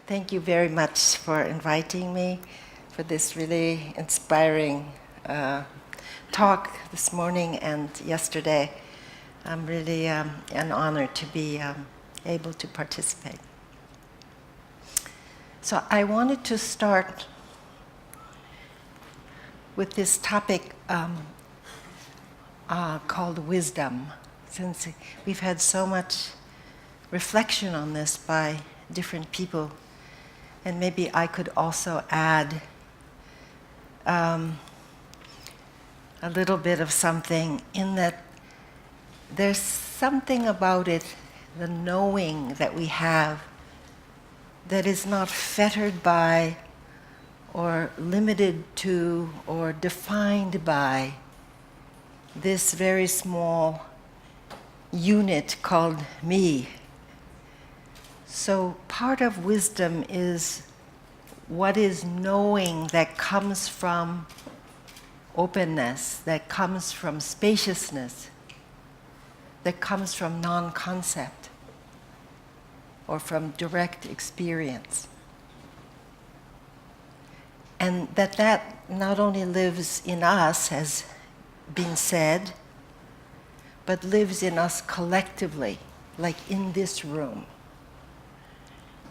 Thank you very much for inviting me for this really inspiring talk this morning and yesterday. I'm really an honor to be able to participate. So I wanted to start with this topic called wisdom, since we've had so much reflection on this by different people. And maybe I could also add a little bit of something in that there's something about it, the knowing that we have, that is not fettered by or limited to or defined by this very small unit called me. So part of wisdom is what is knowing that comes from openness, that comes from spaciousness, that comes from non-concept or from direct experience. And that not only lives in us, has been said, but lives in us collectively, like in this room.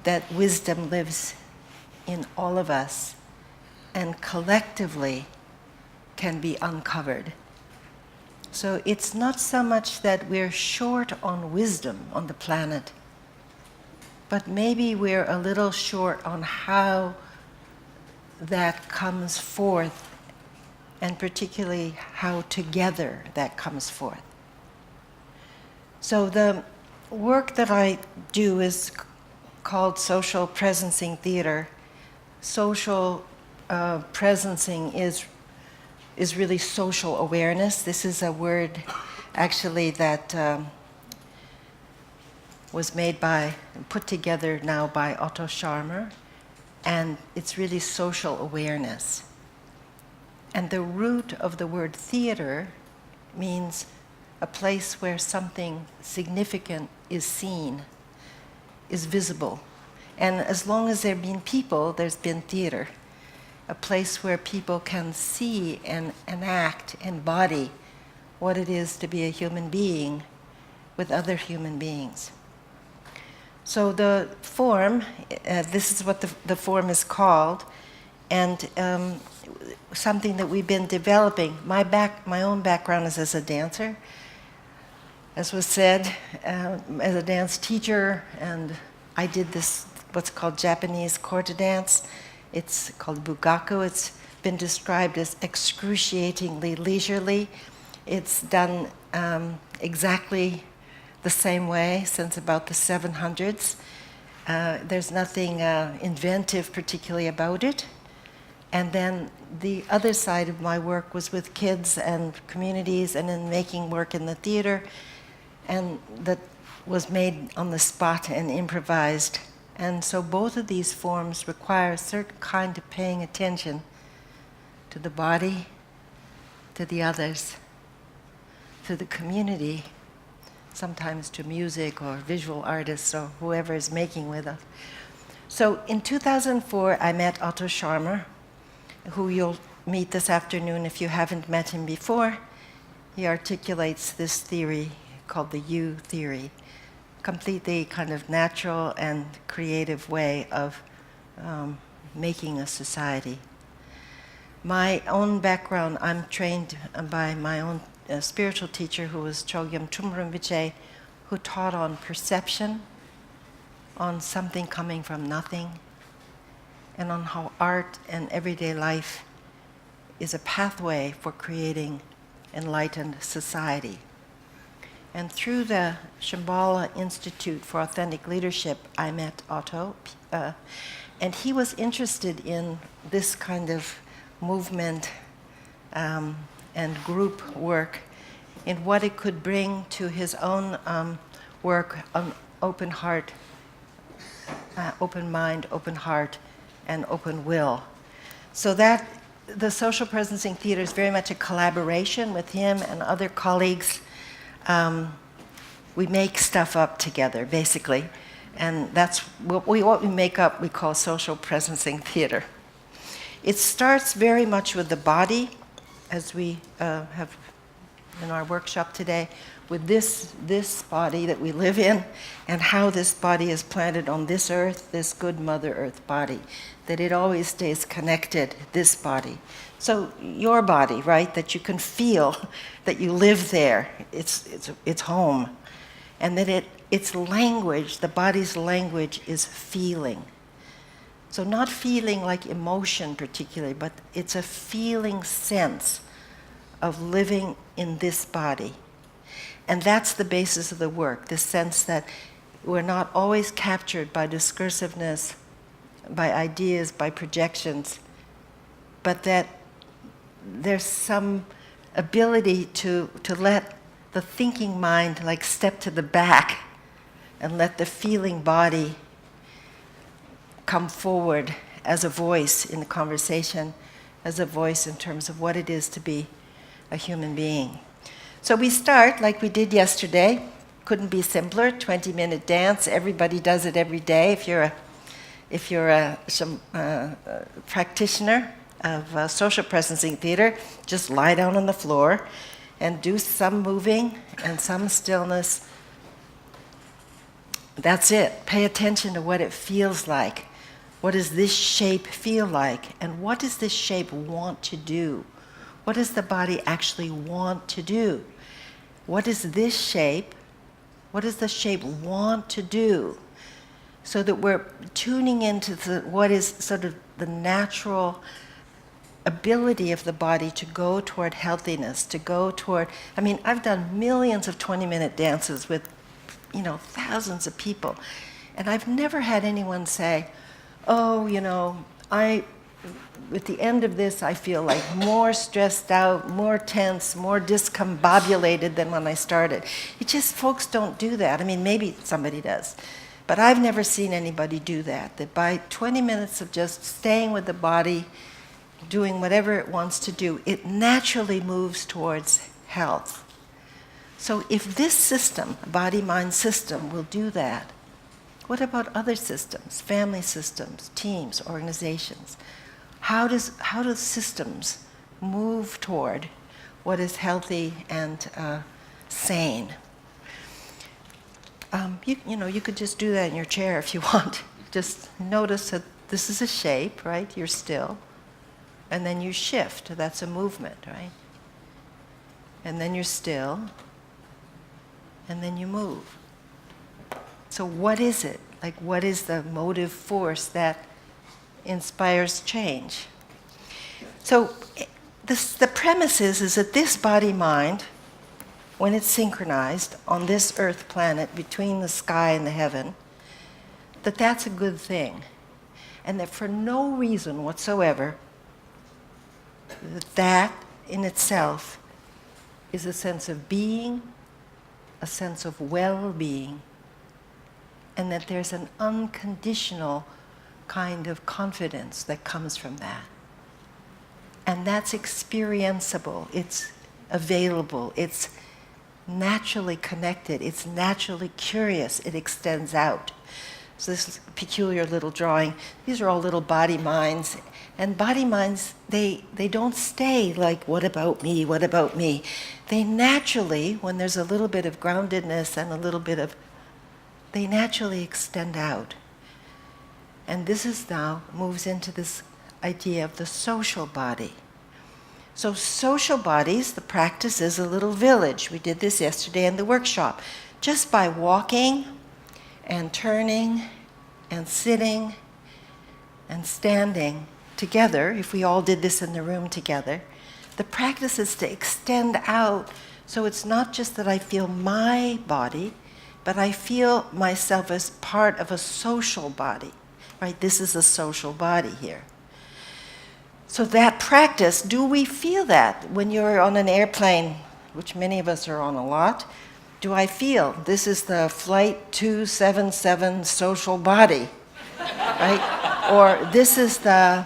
That wisdom lives in all of us and collectively can be uncovered. So it's not so much that we're short on wisdom on the planet, but maybe we're a little short on how that comes forth, and particularly how together that comes forth. So the work that I do is called social presencing theater. Social presencing is really social awareness. This is a word actually that was put together now by Otto Scharmer, and it's really social awareness. And the root of the word theater means a place where something significant is seen, is visible. And as long as there have been people, there's been theater. A place where people can see and enact, embody what it is to be a human being with other human beings. So the form, this is what the form is called, and something that we've been developing. My own background is as a dancer, as was said, as a dance teacher, and I did this, what's called Japanese quarter dance. It's called bugaku. It's been described as excruciatingly leisurely. It's done exactly the same way since about the 700s. There's nothing inventive particularly about it. And then the other side of my work was with kids and communities and in making work in the theater, and that was made on the spot and improvised. And so both of these forms require a certain kind of paying attention to the body, to the others, to the community, sometimes to music or visual artists or whoever is making with us. So in 2004, I met Otto Scharmer, who you'll meet this afternoon if you haven't met him before. He articulates this theory called the you theory, completely kind of natural and creative way of making a society. My own background, I'm trained by my own spiritual teacher, who was Chogyam Trungpa Rinpoche, who taught on perception, on something coming from nothing, and on how art and everyday life is a pathway for creating enlightened society. And through the Shambhala Institute for Authentic Leadership, I met Otto, and he was interested in this kind of movement and group work, in what it could bring to his own work on open heart, open mind, open heart, and open will. So that the social presencing theater is very much a collaboration with him and other colleagues. We make stuff up together, basically, And that's what we make up, we call social presencing theater. It starts very much with the body, as we have in our workshop today, with this body that we live in, and how this body is planted on this earth, this good Mother Earth body, that it always stays connected, this body. So your body, right, that you can feel that you live there, it's home, and that its language, the body's language, is feeling. So not feeling like emotion particularly, but it's a feeling sense of living in this body. And that's the basis of the work, the sense that we're not always captured by discursiveness, by ideas, by projections, but that there's some ability to let the thinking mind like step to the back and let the feeling body come forward as a voice in the conversation, as a voice in terms of what it is to be a human being. So we start like we did yesterday. Couldn't be simpler. 20-minute dance. Everybody does it every day. If you're a practitioner of social presencing theater, just lie down on the floor and do some moving and some stillness. That's it. Pay attention to what it feels like. What does this shape feel like? And what does this shape want to do? What does the body actually want to do? What is this shape? What does the shape want to do? So that we're tuning into what is sort of the natural ability of the body to go toward healthiness, to go toward, I mean, I've done millions of 20-minute dances with, thousands of people. And I've never had anyone say, oh, at the end of this, I feel like more stressed out, more tense, more discombobulated than when I started. It just, folks don't do that. I mean, maybe somebody does. But I've never seen anybody do that. That by 20 minutes of just staying with the body, doing whatever it wants to do, it naturally moves towards health. So if this system, body-mind system, will do that, what about other systems, family systems, teams, organizations? How do systems move toward what is healthy and sane? You could just do that in your chair if you want. Just notice that this is a shape, right? You're still. And then you shift. That's a movement, right? And then you're still. And then you move. So what is it? Like, what is the motive force that inspires change? So the premise is that this body-mind, when it's synchronized on this earth planet between the sky and the heaven, that's a good thing. And that for no reason whatsoever, that in itself is a sense of being, a sense of well-being, and that there's an unconditional kind of confidence that comes from that. And that's experienceable, it's available, it's naturally connected, it's naturally curious, it extends out. So this peculiar little drawing, these are all little body minds. And body minds, they don't stay like, what about me, what about me? They naturally, when there's a little bit of groundedness and a little bit of, they naturally extend out. And this is now moves into this idea of the social body. So social bodies, the practice is a little village. We did this yesterday in the workshop. Just by walking and turning and sitting and standing together, if we all did this in the room together, the practice is to extend out. So it's not just that I feel my body, but I feel myself as part of a social body, right? This is a social body here. So that practice, do we feel that when you're on an airplane, which many of us are on a lot? Do I feel this is the flight 277 social body, right? Or this is the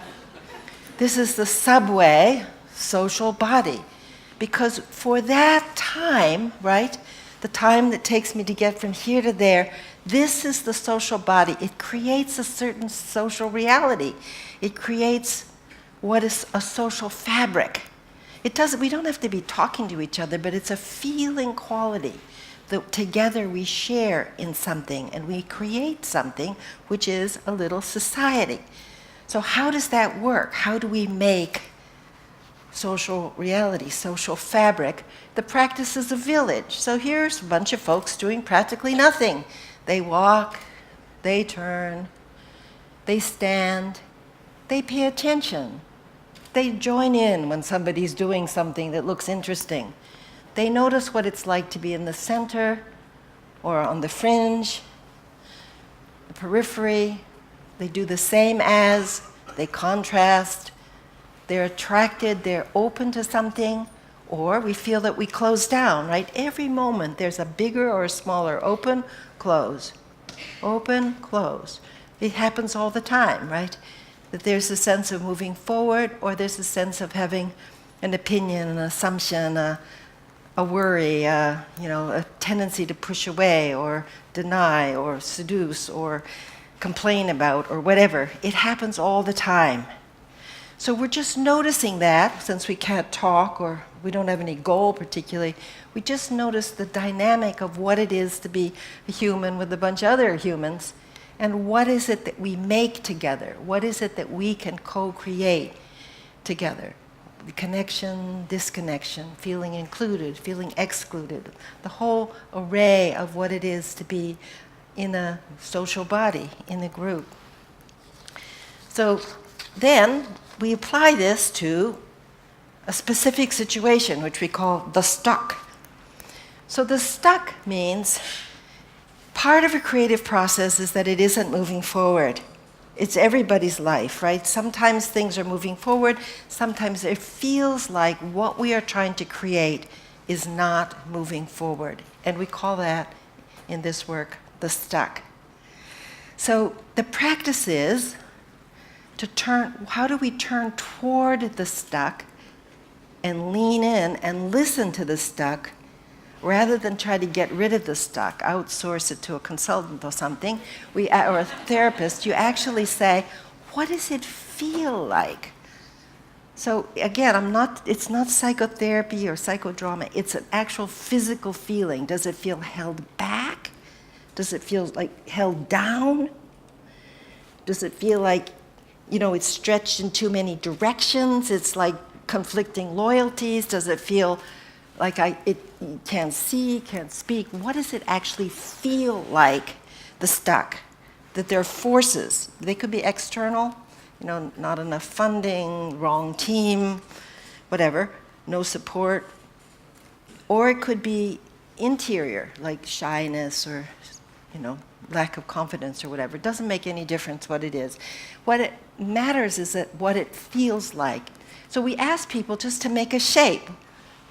subway social body? Because for that time, right, the time that takes me to get from here to there, This is the social body. It creates a certain social reality. It creates what is a social fabric. We don't have to be talking to each other, but it's a feeling quality that together we share in something and we create something which is a little society. So how does that work? How do we make social reality, social fabric? The practice is a village. So here's a bunch of folks doing practically nothing. They walk, they turn, they stand, they pay attention. They join in when somebody's doing something that looks interesting. They notice what it's like to be in the center or on the fringe, the periphery. They do the same as, they contrast, they're attracted, they're open to something, or we feel that we close down, right? Every moment there's a bigger or a smaller open, close, open, close. It happens all the time, right? That there's a sense of moving forward, or there's a sense of having an opinion, an assumption, a worry, a tendency to push away or deny or seduce or complain about or whatever. It happens all the time. So we're just noticing that, since we can't talk or we don't have any goal particularly, we just notice the dynamic of what it is to be a human with a bunch of other humans, and what is it that we make together? What is it that we can co-create together? The connection, disconnection, feeling included, feeling excluded, the whole array of what it is to be in a social body, in a group. So then we apply this to a specific situation, which we call the stuck. So the stuck means part of a creative process is that it isn't moving forward. It's everybody's life, right? Sometimes things are moving forward. Sometimes it feels like what we are trying to create is not moving forward. And we call that, in this work, the stuck. So the practice is to how do we turn toward the stuck and lean in and listen to the stuck, rather than try to get rid of the stuck, outsource it to a consultant or something, or a therapist. You actually say, what does it feel like? So again, it's not psychotherapy or psychodrama, it's an actual physical feeling. Does it feel held back? Does it feel like held down? Does it feel like, it's stretched in too many directions? It's like conflicting loyalties? Does it feel like it can't see, can't speak? What does it actually feel like, the stuck? That there are forces. They could be external, not enough funding, wrong team, whatever, no support. Or it could be interior, like shyness or, lack of confidence or whatever. It doesn't make any difference what it is. What it matters is that what it feels like. So we ask people just to make a shape.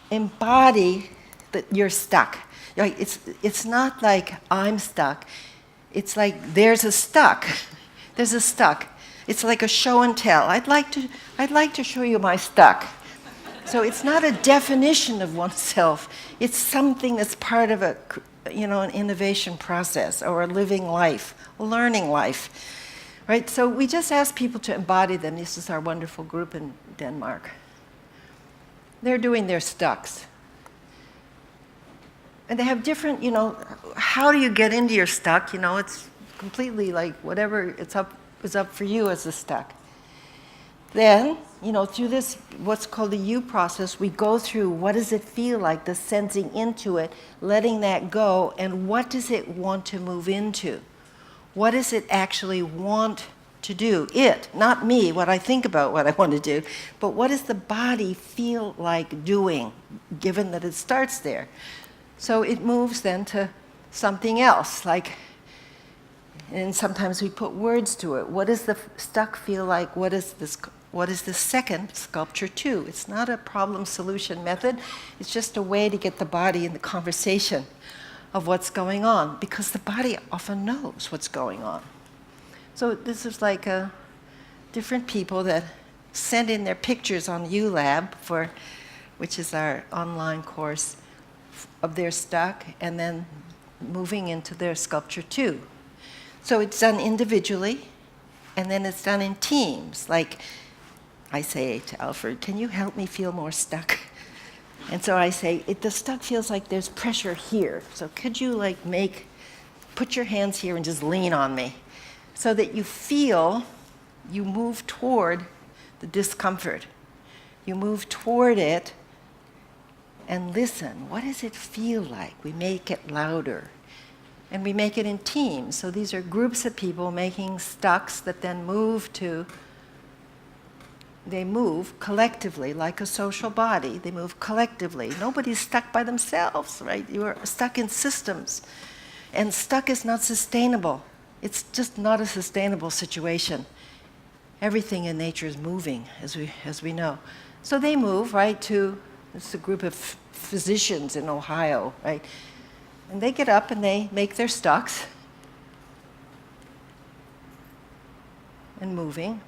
Embody that you're stuck. It's not like I'm stuck. It's like there's a stuck. There's a stuck. It's like a show and tell. I'd like to show you my stuck. So it's not a definition of oneself. It's something that's part of an innovation process or a living life, a learning life, right? So we just ask people to embody them. This is our wonderful group in Denmark. They're doing their stucks. And they have different, how do you get into your stuck? It's completely like whatever is up for you as a stuck. Then, through this, what's called the U process, we go through what does it feel like, the sensing into it, letting that go, and what does it want to move into? What does it actually want to do? It, not me, what I think about what I want to do, but what does the body feel like doing, given that it starts there? So it moves then to something else, and sometimes we put words to it. What does the stuck feel like? What is the second sculpture too? It's not a problem solution method. It's just a way to get the body in the conversation of what's going on, because the body often knows what's going on. So this is like different people that send in their pictures on ULab, which is our online course, of their stuck, and then moving into their sculpture too. So it's done individually, and then it's done in teams. Like I say to Alfred, can you help me feel more stuck? And so I say, the stuck feels like there's pressure here. So could you put your hands here and just lean on me so that you feel, you move toward the discomfort. You move toward it and listen. What does it feel like? We make it louder. And we make it in teams. So these are groups of people making stucks that then they move collectively, like a social body. They move collectively. Nobody's stuck by themselves, right? You are stuck in systems. And stuck is not sustainable. It's just not a sustainable situation. Everything in nature is moving, as we know. So they move, right, it's a group of physicians in Ohio, right? And they get up and they make their stucks and moving.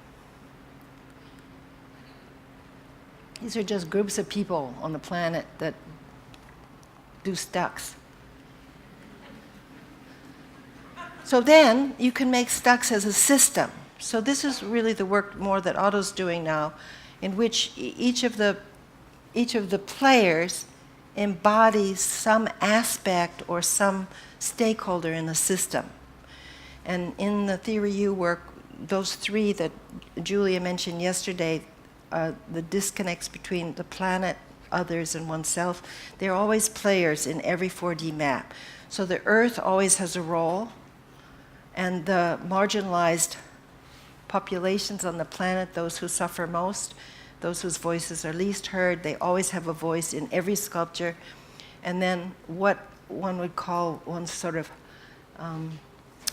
These are just groups of people on the planet that do stucks. So then you can make stucks as a system. So this is really the work more that Otto's doing now, in which each of the players embodies some aspect or some stakeholder in the system. And in the Theory U work, those three that Julia mentioned yesterday, the disconnects between the planet, others, and oneself, they're always players in every 4D map. So the Earth always has a role, and the marginalized populations on the planet, those who suffer most, those whose voices are least heard, they always have a voice in every sculpture. And then what one would call one sort of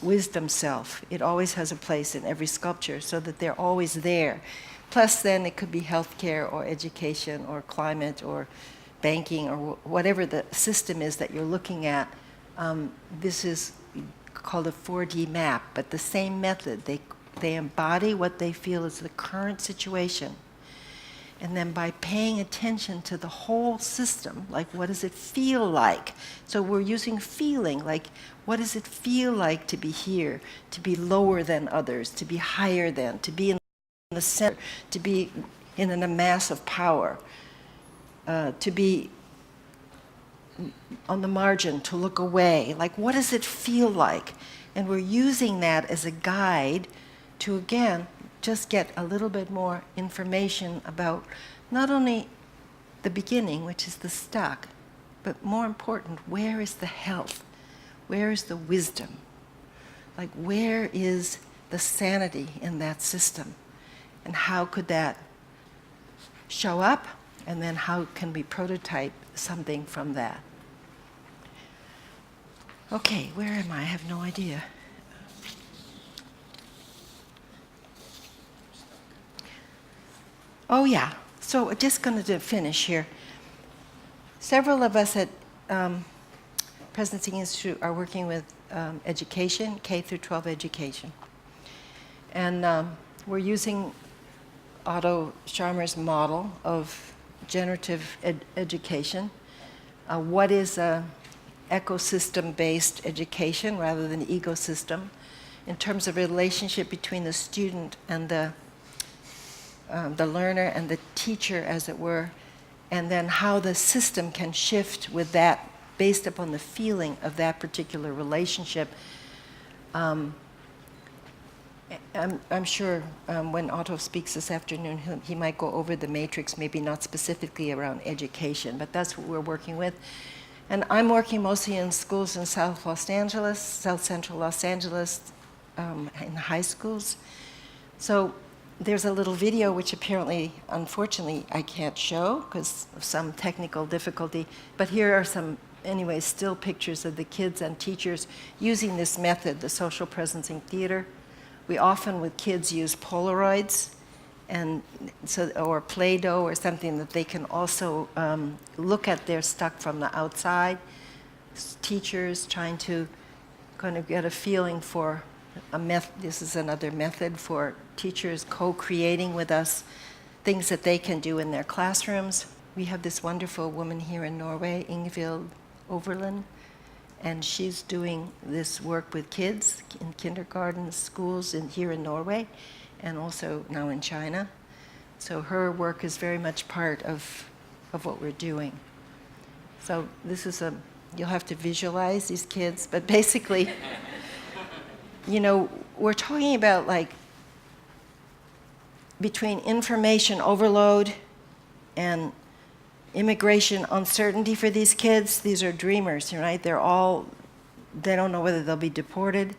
wisdom self, it always has a place in every sculpture, so that they're always there. Plus then it could be healthcare or education or climate or banking or whatever the system is that you're looking at. This is called a 4D map, but the same method. They embody what they feel is the current situation. And then by paying attention to the whole system, like what does it feel like? So we're using feeling, like what does it feel like to be here, to be lower than others, to be higher than, to be in the center, to be in a mass of power, to be on the margin, to look away. Like what does it feel like? And we're using that as a guide to, again, just get a little bit more information about not only the beginning, which is the stuck, but more important, where is the health? Where is the wisdom? Like where is the sanity in that system? And how could that show up? And then how can we prototype something from that? Okay, where am I? I have no idea. Oh yeah, so just going to finish here. Several of us at Presencing Institute are working with education, K through 12 education. And we're using Otto Scharmer's model of generative education. What is ecosystem-based education rather than ecosystem, in terms of relationship between the student and the learner and the teacher, as it were, and then how the system can shift with that based upon the feeling of that particular relationship. I'm sure when Otto speaks this afternoon, he might go over the matrix, maybe not specifically around education, but that's what we're working with. And I'm working mostly in schools in South Los Angeles, South Central Los Angeles, in high schools. So there's a little video which apparently, unfortunately, I can't show because of some technical difficulty, but here are some, anyway, still pictures of the kids and teachers using this method, the social presencing theater. We often, with kids, use Polaroids, and so, or Play-Doh or something that they can also look at their stuck from the outside. Teachers trying to kind of get a feeling for a method. This is another method for teachers co-creating with us things that they can do in their classrooms. We have this wonderful woman here in Norway, Ingvild Overland, and she's doing this work with kids in kindergarten schools here in Norway, and also now in China. So her work is very much part of what we're doing. So this is you'll have to visualize these kids, but basically, we're talking about like between information overload and immigration uncertainty for these kids. These are dreamers, right? They don't know whether they'll be deported.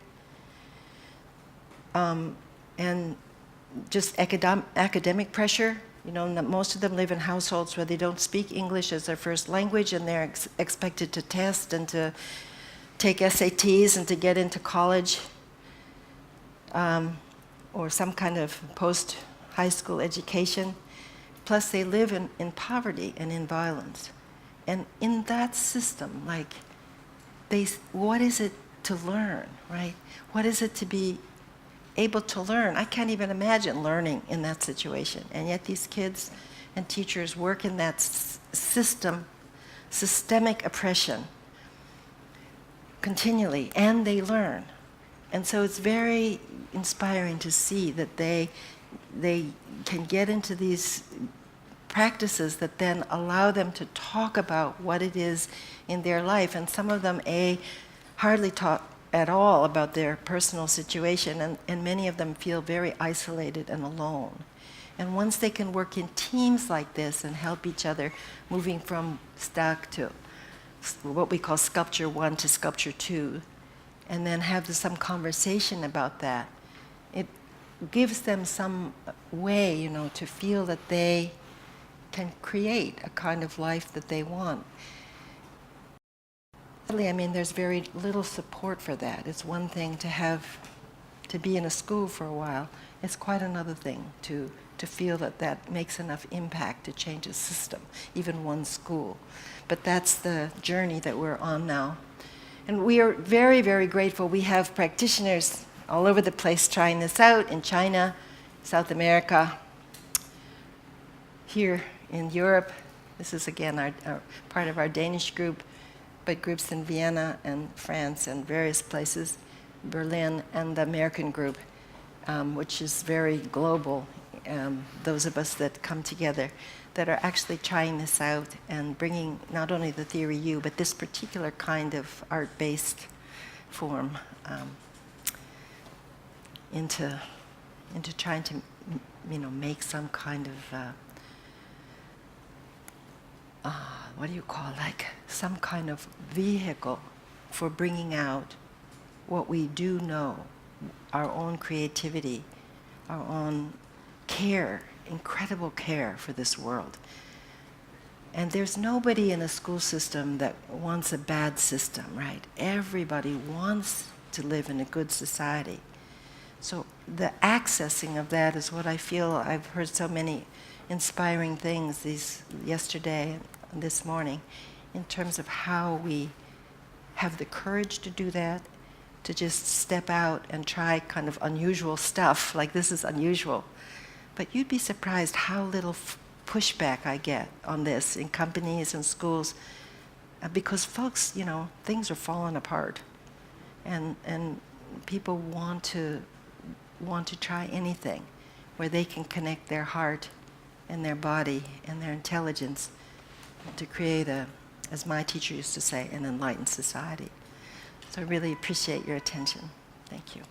And just academic pressure. Most of them live in households where they don't speak English as their first language, and they're expected to test and to take SATs and to get into college or some kind of post-high school education. Plus, they live in poverty and in violence. And in that system, what is it to learn, right? What is it to be able to learn? I can't even imagine learning in that situation. And yet these kids and teachers work in that systemic oppression continually, and they learn. And so it's very inspiring to see that they can get into these practices that then allow them to talk about what it is in their life. And some of them, hardly talk at all about their personal situation, and many of them feel very isolated and alone. And once they can work in teams like this and help each other, moving from stuck to what we call sculpture 1 to sculpture 2, and then have some conversation about that, it gives them some way, to feel that they can create a kind of life that they want. There's very little support for that. It's one thing to be in a school for a while. It's quite another thing to feel that makes enough impact to change a system, even one school. But that's the journey that we're on now. And we are very, very grateful. We have practitioners all over the place trying this out in China, South America, here in Europe. This is, again, our part of our Danish group, but groups in Vienna and France and various places, Berlin, and the American group, which is very global. Those of us that come together that are actually trying this out and bringing not only the theory U, but this particular kind of art-based form into trying to, make some kind of what do you call, some kind of vehicle for bringing out what we do know, our own creativity, our own care, incredible care for this world. And there's nobody in a school system that wants a bad system, right? Everybody wants to live in a good society. So the accessing of that is what I feel. I've heard so many inspiring things yesterday and this morning in terms of how we have the courage to do that, to just step out and try kind of unusual stuff, like this is unusual. But you'd be surprised how little pushback I get on this in companies and schools, because folks, things are falling apart, and people want to try anything where they can connect their heart and their body and their intelligence to create as my teacher used to say, an enlightened society. So I really appreciate your attention. Thank you.